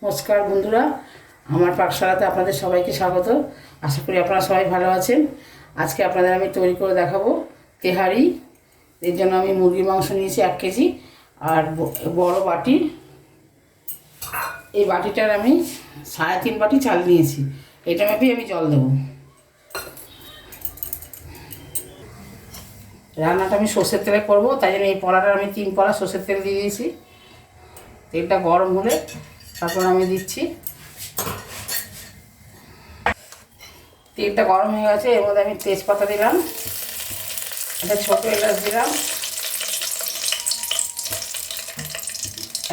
নমস্কার বন্ধুরা, আমার পাকশালাতে আপনাদের সবাইকে স্বাগত। আশা করি আপনারা সবাই ভালো আছেন। আজকে আপনাদের আমি তৈরি করে দেখাবো তেহারি। এর জন্য আমি মুরগির মাংস নিয়েছি 1 কেজি, আর বড় বাটি, এই বাটিটার আমি 3.5 বাটি চাল নিয়েছি। এটা মেপেই আমি জল দেবো। রান্নাটা আমি সর্ষের তেলে করবো, তাই জন্য এই কড়াটা আমি 3 কড়া সর্ষের তেল দিয়ে দিয়েছি। তেলটা গরম হলে তারপর আমি দিচ্ছি। তেলটা গরম হয়ে গেছে, এর মধ্যে আমি তেজপাতা দিলাম, একটা ছোটো এলাচ দিলাম,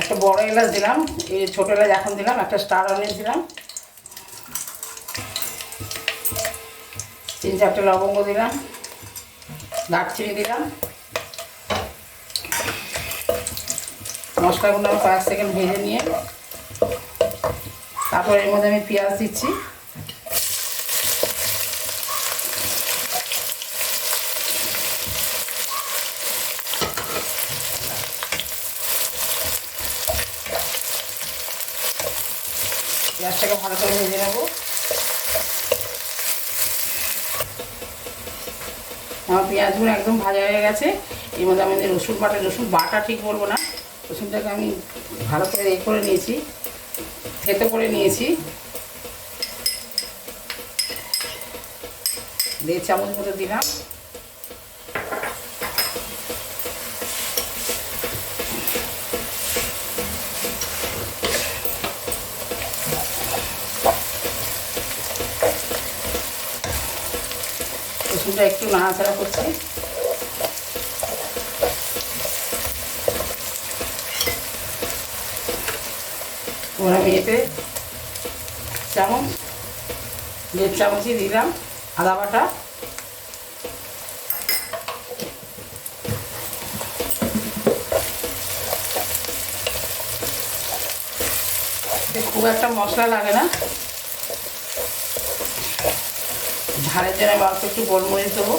একটা বড় এলাচ দিলাম, এই ছোটো এলাচ এখন দিলাম, একটা স্টার আনিস দিলাম, 3-4টে লবঙ্গ দিলাম, দারচিনি দিলাম। মশলাগুলো আমি কয়েক সেকেন্ড ভেজে নিয়ে তারপর এর মধ্যে আমি পেঁয়াজ দিচ্ছি। পেঁয়াজটাকে ভালো করে ভেজে নেব। আমার পেঁয়াজগুলো একদম ভাজা হয়ে গেছে। এর মধ্যে আমি রসুন বাটা ঠিক বলবো না, রসুনটাকে আমি ভালো করে করে নিয়েছি, থেতো করে নিয়েছি। 1.5 চামচ মতো দিলাম। রসুনটা একটু নাড়াচাড়া করছি। ওরা আমি এতে 1.5 চামচই দিলাম আদা বাটা। খুব একটা মশলা লাগে না, ঝালের জন্য আমি অল্প একটু গোলমরিচ দেবো।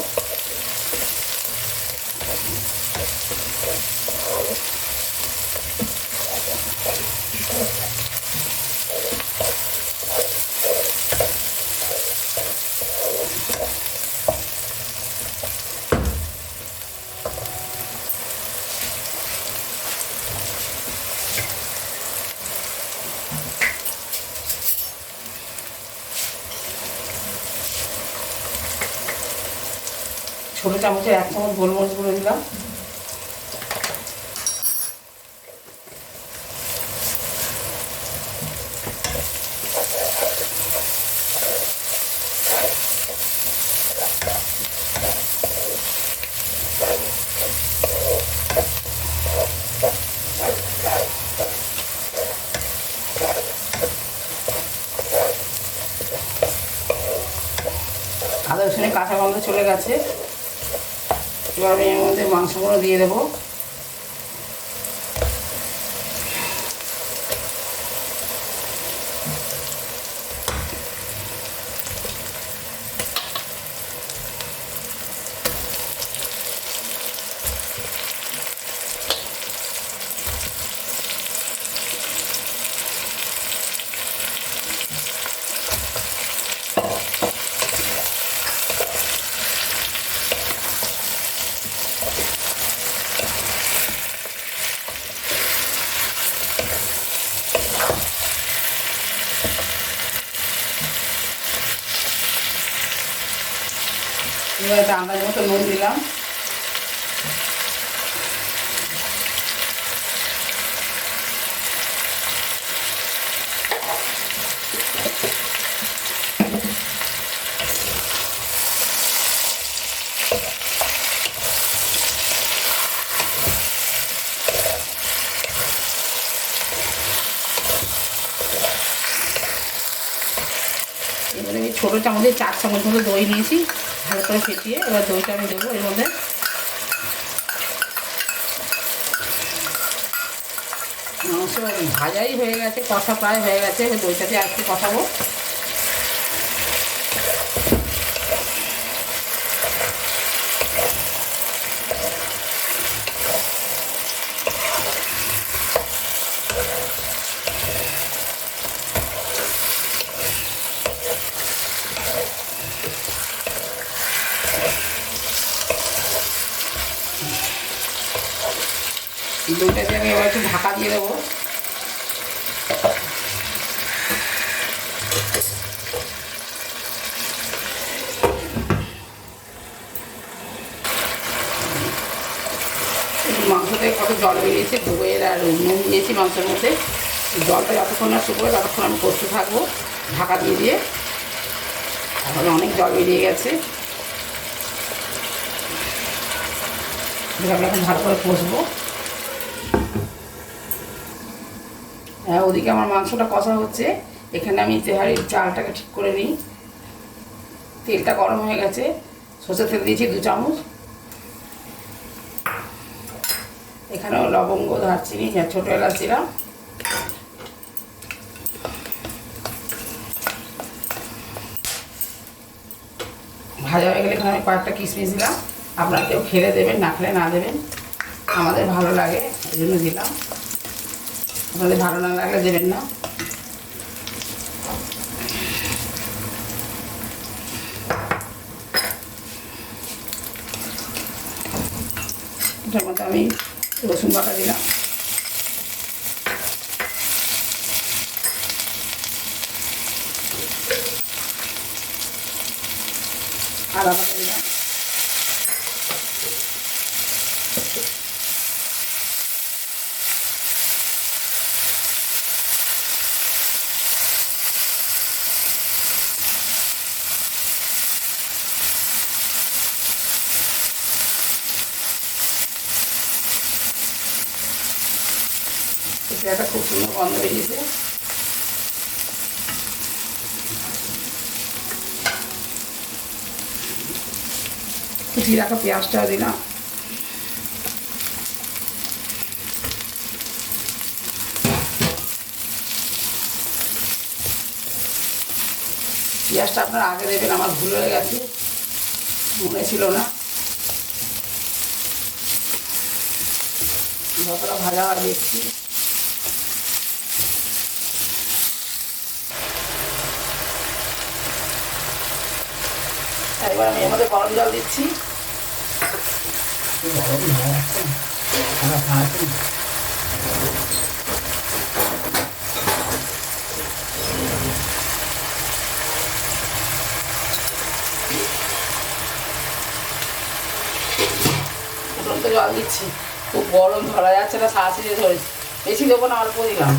ছোটো চামচের 1 চামচ গোলমরিচ গুঁড়ো দিলাম। আদা রসুনের কাঁচা গন্ধ চলে গেছে। এবার আমি এর মধ্যে মাংসগুলো দিয়ে দেবো। এবার একটা আন্দাজ মতো নুন দিলাম। এবারে আমি ছোটো চামচে 4 চামচ মতো দই নিয়েছি, ভালো করে ফেটিয়ে এবার দইটা আমি দেবো এর মধ্যে। মাংস ভাজাই হয়ে গেছে, কষা প্রায় হয়ে গেছে, এবার দইটা দিয়ে আর একটু কষাবো। এই দইটাতে আমি এবার একটু ঢাকা দিয়ে দেবো। মাংসতে কত জল বেরিয়েছে, দইয়ের আর নুন দিয়েছি মাংসের মধ্যে। জলটা যতক্ষণ না শুকোবে ততক্ষণ আমি কষতে থাকবো ঢাকা দিয়ে দিয়ে। তারপরে অনেক জল বেরিয়ে গেছে, আমি এখন ভালো করে কষবো। হ্যাঁ, ওদিকে আমার মাংসটা কষা হচ্ছে, এখানে আমি তেহারির চালটাকে ঠিক করে নিই। তেলটা গরম হয়ে গেছে, সরষের তেল দিয়েছি 2 চামচ। এখানেও লবঙ্গ, দারচিনি, ছোটো এলাচ দিলাম। ভাজা হয়ে গেলে এখানে আমি কয়েকটা কিশমিশ দিলাম। আপনারা কেউ খেলে দেবেন, না খেলে না দেবেন, আমাদের ভালো লাগে এই জন্য দিলাম, আপনাদের ভালো না লাগলে দেবেন না। এটার মধ্যে আমি রসুন বাটা দিলাম, আদা বাটা দিলাম, একটা খুব সুন্দর গন্ধ বেরিয়েছে। কুচিয়ে রাখা পেঁয়াজটাও দিলাম। পেঁয়াজটা আপনারা আগে দেবেন, আমার ভুল হয়ে গেছে, মনে ছিল না। যতটা ভাজা হয় দেখছি। এবার আমি এর মধ্যে গরম জল দিচ্ছি। ফুটন্ত জল দিচ্ছি, খুব গরম, ধরা যাচ্ছে না, সাঁচিয়ে ধরেছি। বেশি দেবো না, অল্প দিলাম,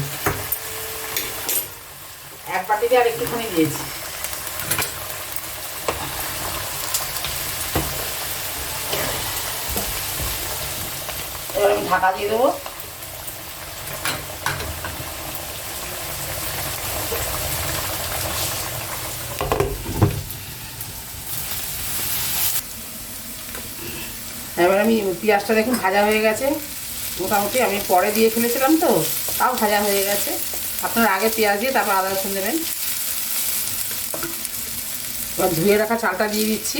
1 বাটিতে আর একটুখানি দিয়েছি। এবার আমি ঢাকা দিয়ে দেবো। এবার আমি পেঁয়াজটা দেখুন ভাজা হয়ে গেছে মোটামুটি, আমি পরে দিয়ে ফেলেছিলাম তো, তাও ভাজা হয়ে গেছে। আপনারা আগে পেঁয়াজ দিয়ে তারপর আদা রসুন দেবেন। এবার ধুয়ে রাখা চালটা দিয়ে দিচ্ছি,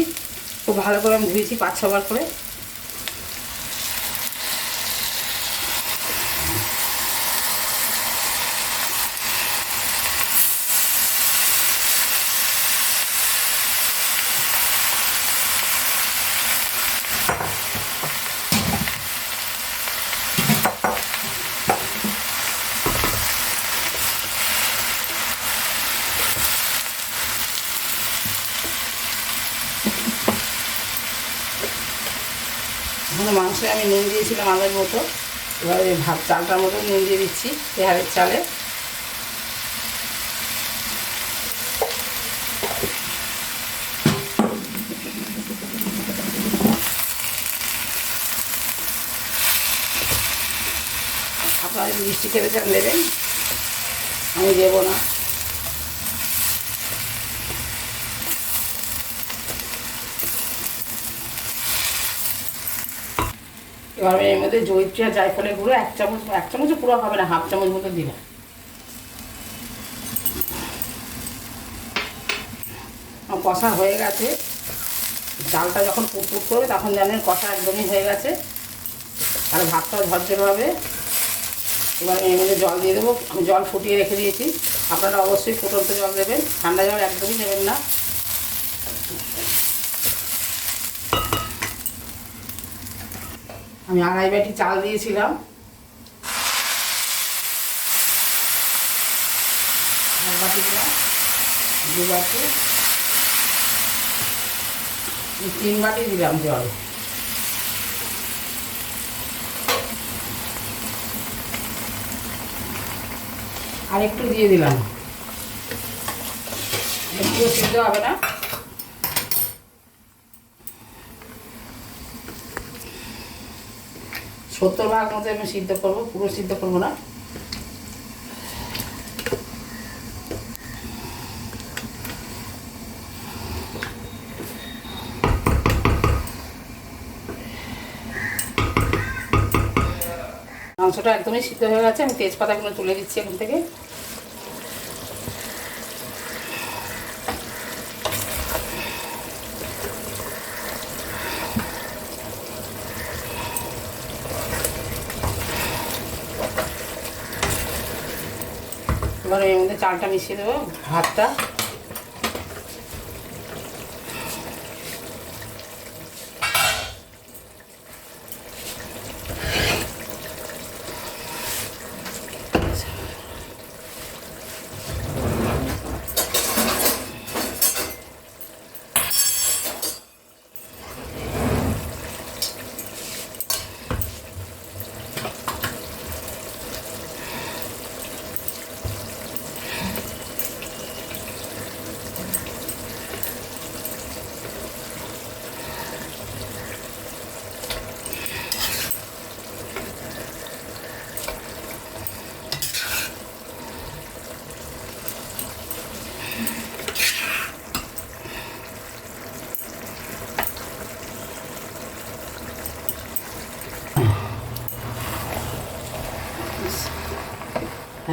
খুব ভালো করে আমি ধুয়েছি 5-6 বার করে। এখানে মাংসে আমি নুন দিয়েছিলাম আগের মতো, এবার এই ভাত চালটার মতো নুন দিয়ে দিচ্ছি তেহারের চালে। আপনারা যদি মিষ্টি খেতে চান দেবেন, আমি দেবো না। এবার আমি এর মধ্যে জয়িত্রী আর জায়ফলের গুঁড়ো 1 চামচ, 1 চামচও পুরো হবে না, 1/2 চামচ মতো দিলাম। কষা হয়ে গেছে, চালটা যখন পুটপুট করবে তখন জানেন কষা একদমই হয়ে গেছে, আর ভাতটাও ঝরঝরে হবে। এবার আমি এর মধ্যে জল দিয়ে দেবো, আমি জল ফুটিয়ে রেখে দিয়েছি। আপনারা অবশ্যই ফুটন্ত জল দেবেন, ঠান্ডা জল একদমই নেবেন না। আমি 2.5 বাটি চাল দিয়েছিলাম, বাটি দিলাম, 2 বাটি, 3 বাটি দিলাম জল। আর একটু দিয়ে দিলাম, একটু সিদ্ধ হবে না। সত্তর ভাগ মতো আমি সিদ্ধ করবো, পুরো সিদ্ধ করবো না। মাংসটা একদমই সিদ্ধ হয়ে গেছে, আমি তেজপাতাগুলো তুলে দিচ্ছি এখান থেকে। এবার এর মধ্যে চালটা মিশিয়ে দেবো, ভাতটা।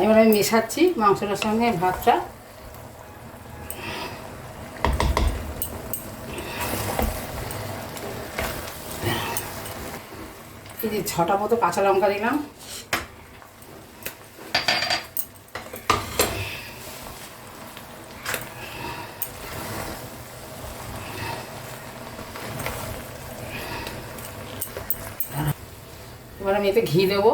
এবার আমি মেশাচ্ছি মাংসটার সঙ্গে ভাতটা। এই যে 6টা মতো কাঁচা লঙ্কা দিলাম। এবার আমি এতে ঘি দেবো।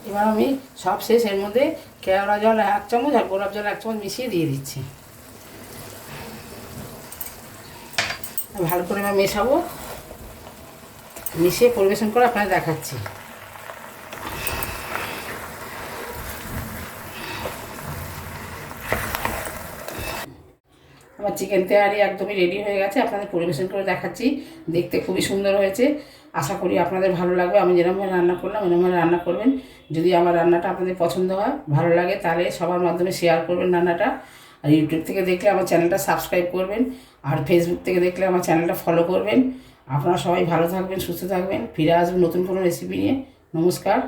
এবার আমি সব শেষ এর মধ্যে কেওড়া জল 1 চামচ আর গোলাপ জল 1 চামচ মিশিয়ে দিয়ে দিচ্ছি। ভালো করে এবার মেশাবো, মিশিয়ে পরিবেশন করে আপনাদের দেখাচ্ছি। আমার চিকেন তেহারি একদমই রেডি হয়ে গেছে, আপনাদের পরিবেশন করে দেখাচ্ছি। দেখতে খুবই সুন্দর হয়েছে, আশা করি আপনাদের ভালো লাগবে। আমি যেরকমভাবে রান্না করলাম এরকমভাবে রান্না করবেন। যদি আমার রান্নাটা আপনাদের পছন্দ হয়, ভালো লাগে, তাহলে সবার মাধ্যমে শেয়ার করবেন রান্নাটা। আর ইউটিউব থেকে দেখলে আমার চ্যানেলটা সাবস্ক্রাইব করবেন, আর ফেসবুক থেকে দেখলে আমার চ্যানেলটা ফলো করবেন। আপনারা সবাই ভালো থাকবেন, সুস্থ থাকবেন। ফিরে আসবেন নতুন কোনো রেসিপি নিয়ে। নমস্কার।